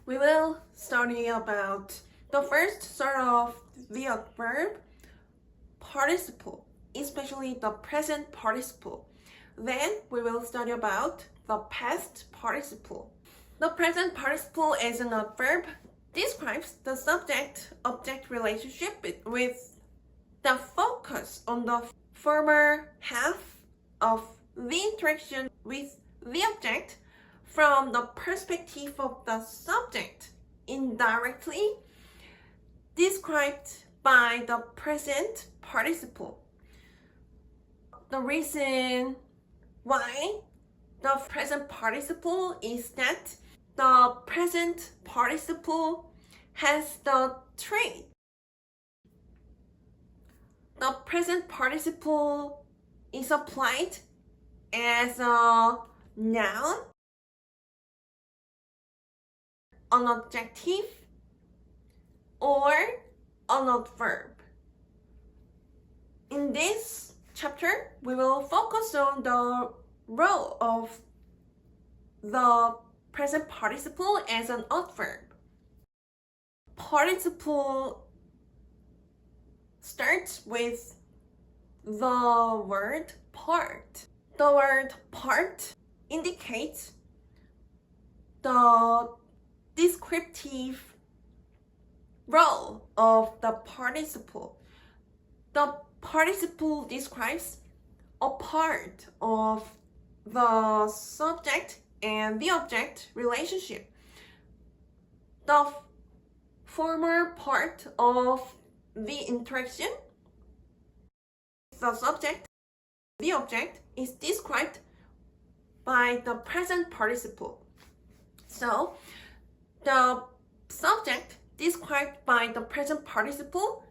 We will study about the first sort of the adverb, participle, especially the present participle. Then we will study about the past participle. The present participle as an adverb describes the subject-object relationship with the focus on the former half of the interaction with the object from the perspective of the subject, indirectly described by the present participle. The reason why the present participle is that the present participle has the trait. The present participle is applied as a noun, an adjective, or an adverb. In this chapter, we will focus on the role of the present participle as an adverb. Participle starts with the word part. The word part indicates the descriptive role of the participle. The participle describes a part of the subject and the object relationship. The former part of the interaction, the subject, the object, is described by the present participle. So, the subject described by the present participle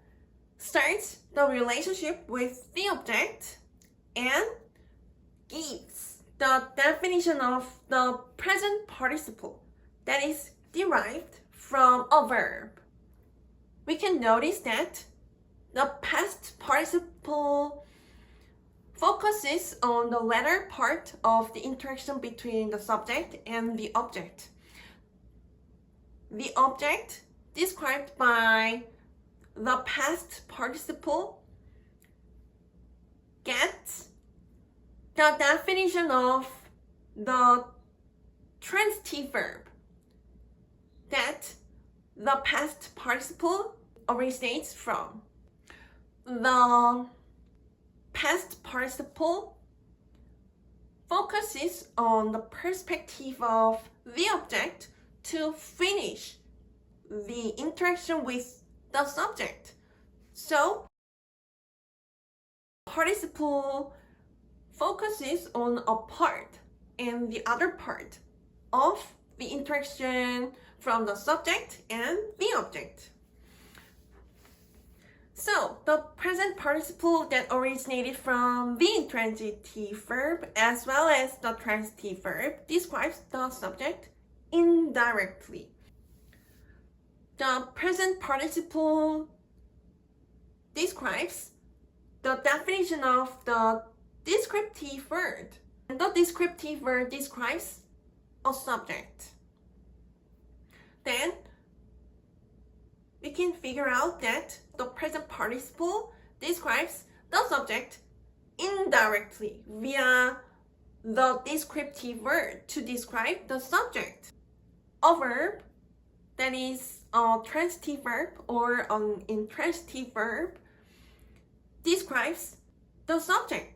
starts the relationship with the object and gives the definition of the present participle that is derived from a verb. We can notice that the past participle focuses on the latter part of the interaction between the subject and the object. The object described by the past participle gets the definition of the transitive verb that the past participle originates from. The past participle focuses on the perspective of the object to finish the interaction with the subject. So, participle focuses on a part and the other part of the interaction from the subject and the object. So, the present participle that originated from the intransitive verb as well as the transitive verb describes the subject indirectly. The present participle describes the definition of the descriptive word. And the descriptive word describes a subject. Then we can figure out that the present participle describes the subject indirectly via the descriptive word to describe the subject. A verb that is a transitive verb or an intransitive verb describes the subject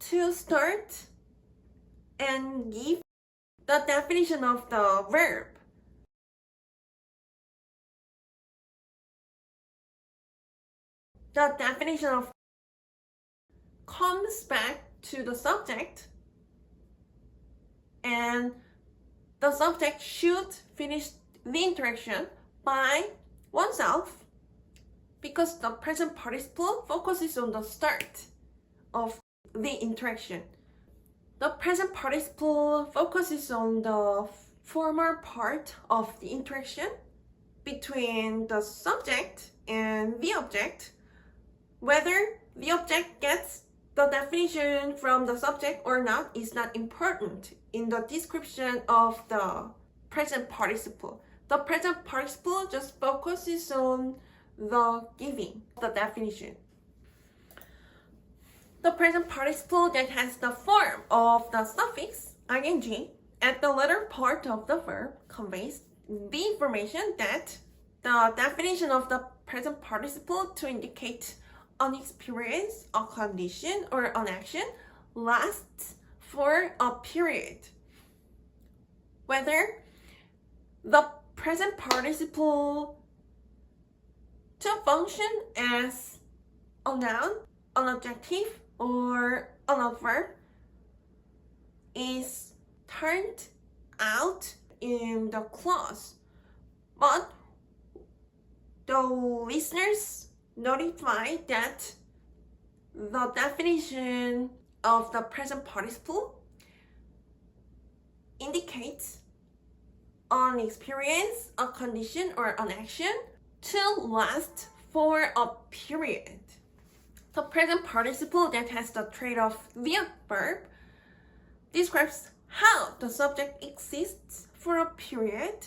to start and give the definition of the verb. The definition of comes back to the subject, and the subject should finish the interaction by oneself because the present participle focuses on the start of the interaction. The present participle focuses on the former part of the interaction between the subject and the object. Whether the object gets the definition from the subject or not is not important in the description of the present participle. The present participle just focuses on the giving, the definition. The present participle that has the form of the suffix ing at the latter part of the verb conveys the information that the definition of the present participle to indicate an experience, a condition, or an action lasts for a period. Whether the present participle to function as a noun, an adjective, or an adverb is turned out in the clause, but the listeners notify that the definition of the present participle indicates an experience, a condition, or an action to last for a period. The present participle that has the trait of the adverb describes how the subject exists for a period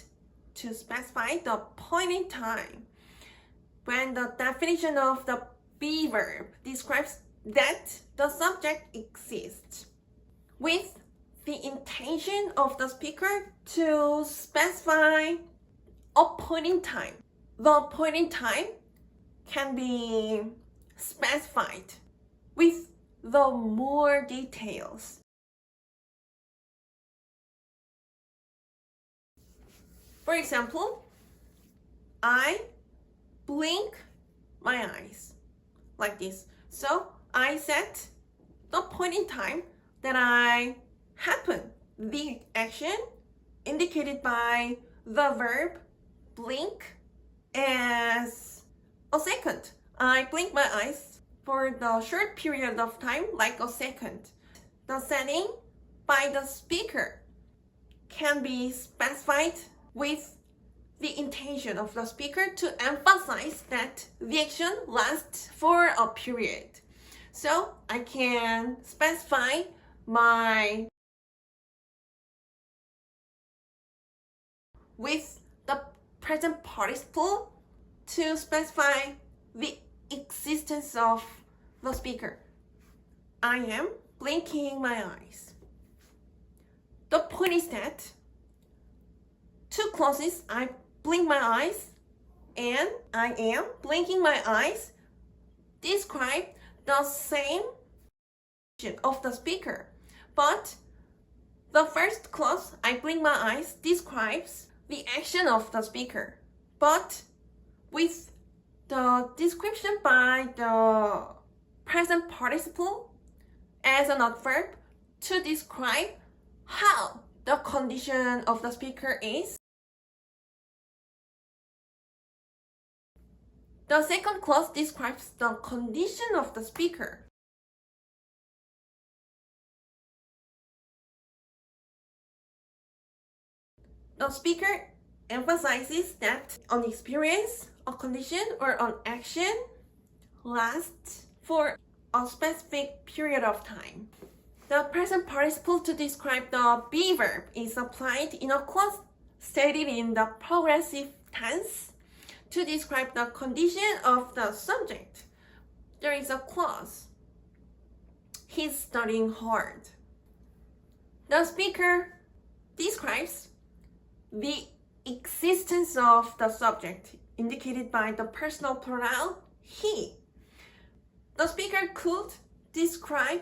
to specify the point in time. When the definition of the be verb describes that the subject exists with the intention of the speaker to specify a point in time. The point in time can be specified with the more details. For example, I blink my eyes like this. So I set the point in time that I happen the action indicated by the verb blink as a second. I blink my eyes for the short period of time, like a second. The setting by the speaker can be specified with the intention of the speaker to emphasize that the action lasts for a period. So I can specify my with the present participle to specify the existence of the speaker. I am blinking my eyes. The point is that two clauses, I blink my eyes and I am blinking my eyes, describe the same of the speaker. But the first clause, I blink my eyes, describes the action of the speaker. But with the description by the present participle as an adverb to describe how the condition of the speaker is. The second clause describes the condition of the speaker. The speaker emphasizes that an experience, a condition, or an action lasts for a specific period of time. The present participle to describe the be verb is applied in a clause stated in the progressive tense to describe the condition of the subject. There is a clause, he's studying hard. The speaker describes the existence of the subject indicated by the personal pronoun he. The speaker could describe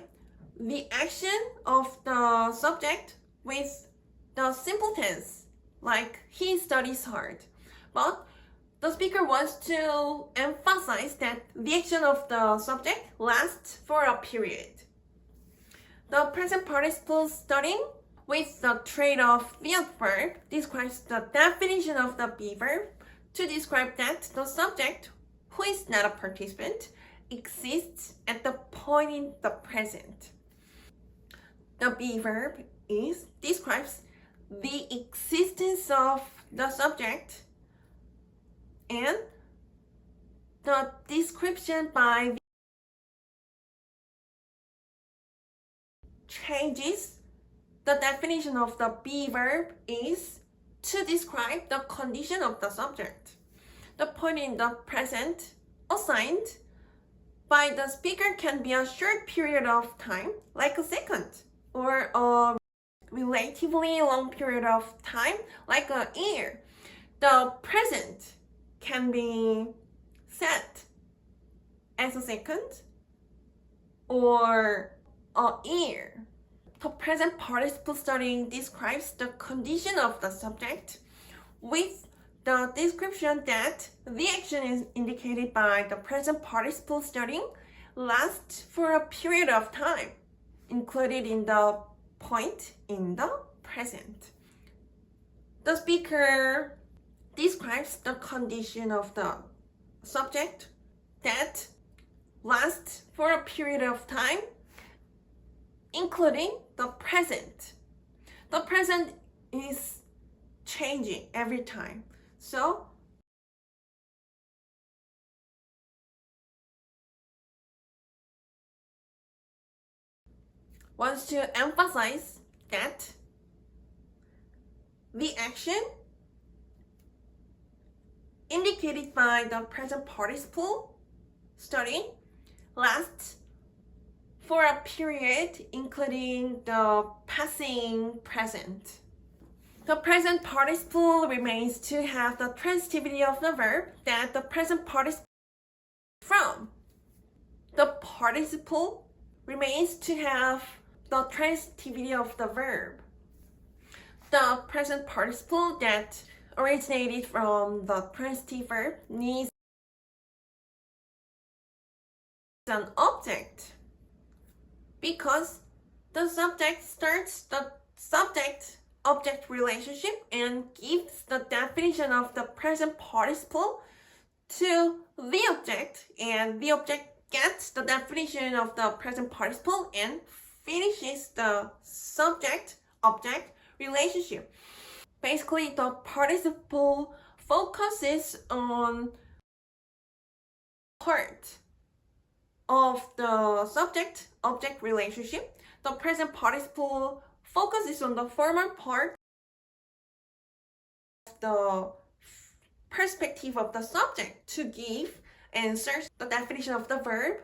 the action of the subject with the simple tense, like he studies hard. But the speaker wants to emphasize that the action of the subject lasts for a period. The present participle studying with the trait of the adverb describes the definition of the be verb to describe that the subject, who is not a participant, exists at the point in the present. The be verb describes the existence of the subject, and the description by changes the definition of the be verb is to describe the condition of the subject. The point in the present assigned by the speaker can be a short period of time, like a second, or a relatively long period of time, like a year. The present can be set as a second or a year. The present participle studying describes the condition of the subject with the description that the action is indicated by the present participle studying lasts for a period of time, included in the point in the present. The speaker describes the condition of the subject that lasts for a period of time, including the present. The present is changing every time. So, wants to emphasize that the action indicated by the present participle study lasts for a period including the passing present. The present participle remains to have the transitivity of the verb that the present participle from. The participle remains to have the transitivity of the verb. The present participle that originated from the transitive verb needs an object because the subject starts the subject-object relationship and gives the definition of the present participle to the object, and the object gets the definition of the present participle and finishes the subject-object relationship. Basically, the participle focuses on part of the subject-object relationship. The present participle focuses on the formal part of the perspective of the subject to give and search the definition of the verb.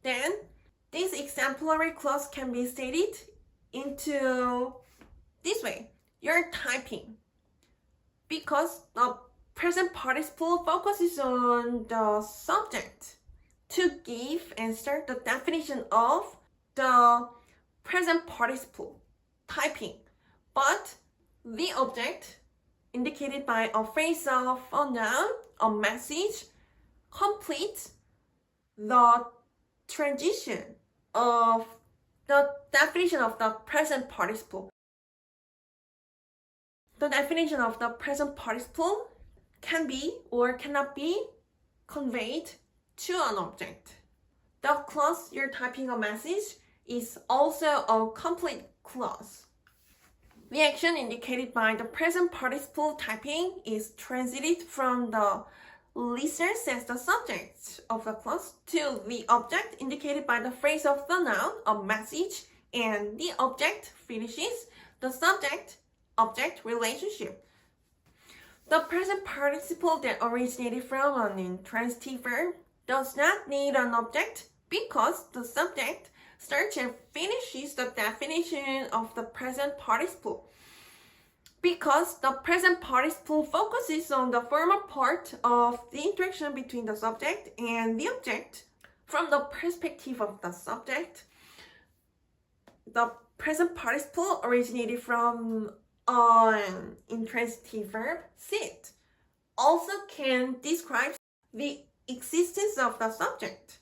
Then, this exemplary clause can be stated into this way: you're typing. Because the present participle focuses on the subject to give and start the definition of the present participle, typing. But the object, indicated by a phrase of a noun, a message, completes the transition of the definition of the present participle. The definition of the present participle can be or cannot be conveyed to an object. The clause "you're typing a message" is also a complete clause. The action indicated by the present participle typing is transited from the listener as the subject of the clause to the object indicated by the phrase of the noun, a message, and the object finishes the subject-object relationship. The present participle that originated from an intransitive verb does not need an object because the subject starts and finishes the definition of the present participle. Because the present participle focuses on the formal part of the interaction between the subject and the object from the perspective of the subject, the present participle originated from an intransitive verb, sit, also can describe the existence of the subject.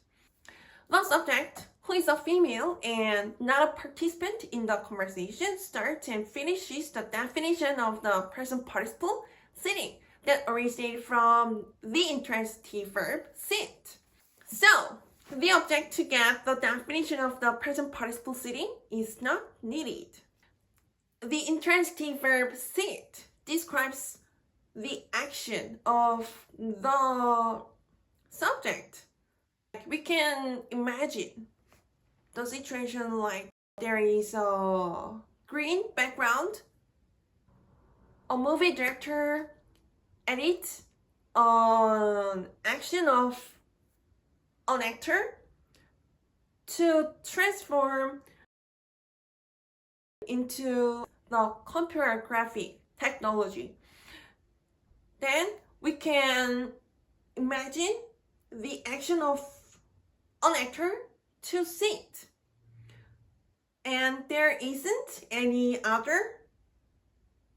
The subject, who is a female and not a participant in the conversation, starts and finishes the definition of the present participle, sitting, that originated from the intransitive verb, sit. So, the object to get the definition of the present participle sitting is not needed. The intransitive verb sit describes the action of the subject. We can imagine the situation like there is a green background, a movie director edits an action of an actor to transform into the computer graphic technology. Then we can imagine the action of an actor to sit. And there isn't any other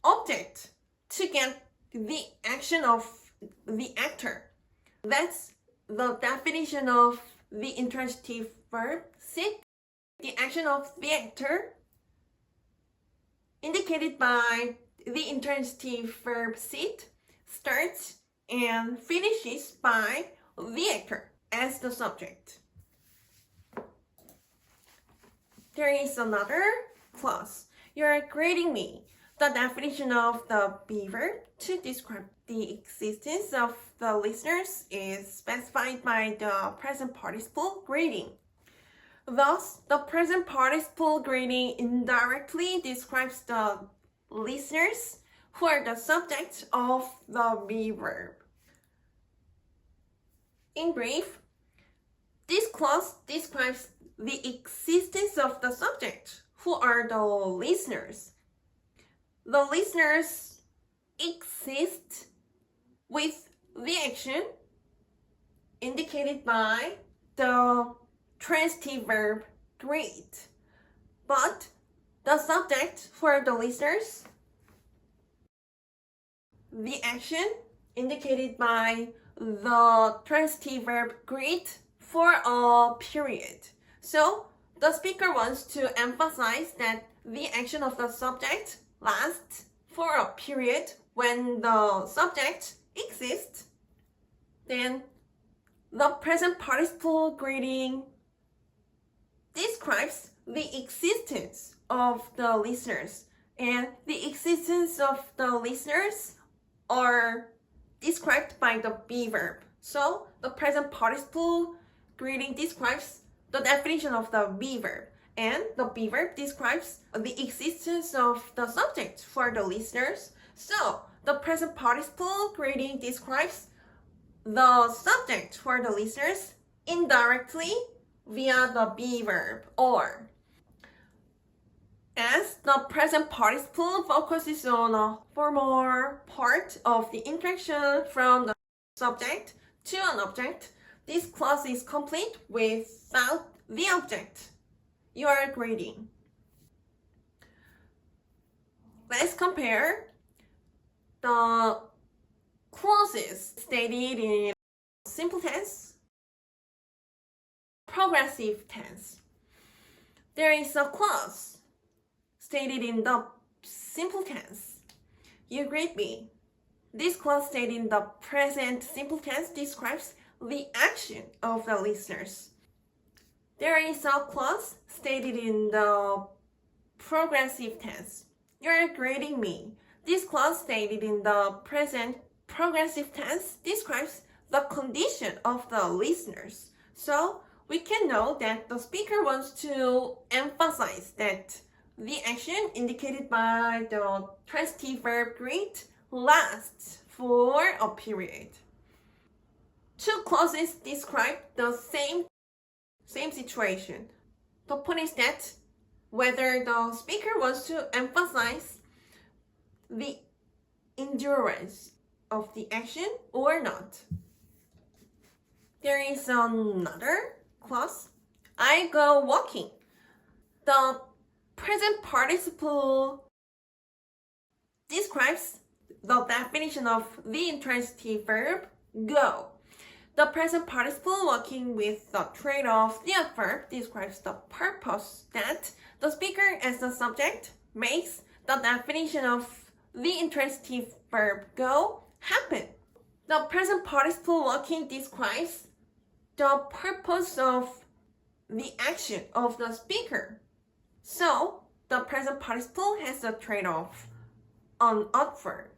object to get the action of the actor. That's the definition of the intransitive verb sit. The action of the actor indicated by the intransitive verb sit starts and finishes by the actor as the subject. There is another clause. You are grading me. The definition of the be verb to describe the existence of the listeners is specified by the present participle grading. Thus, the present participle grading indirectly describes the listeners who are the subject of the be verb. In brief, this clause describes the existence of the subject, who are the listeners. The listeners exist with the action indicated by the transitive verb grade. But the subject for the listeners, the action indicated by the transitive verb grade for a period. So the speaker wants to emphasize that the action of the subject lasts for a period when the subject exists. Then the present participle grading describes the existence of the listeners, and the existence of the listeners are described by the be verb. So the present participle grading describes the definition of the be verb, and the be verb describes the existence of the subject for the listeners. So the present participle grading describes the subject for the listeners indirectly via the be verb or. As the present participle focuses on a formal part of the interaction from the subject to an object, this clause is complete without the object you are grading. Let's compare the clauses stated in simple tense, progressive tense. There is a clause stated in the simple tense. You grade me. This clause stated in the present simple tense describes the action of the listeners. There is a clause stated in the progressive tense. You are grading me. This clause stated in the present progressive tense describes the condition of the listeners. So we can know that the speaker wants to emphasize that the action indicated by the transitive verb grade lasts for a period. Two clauses describe the same situation. The point is that whether the speaker wants to emphasize the endurance of the action or not. There is another clause. I go walking. The present participle describes the definition of the intransitive verb go. The present participle working with the trait of the adverb describes the purpose that the speaker as the subject makes the definition of the intransitive verb go happen. The present participle working describes the purpose of the action of the speaker. So the present participle has the trait of an adverb.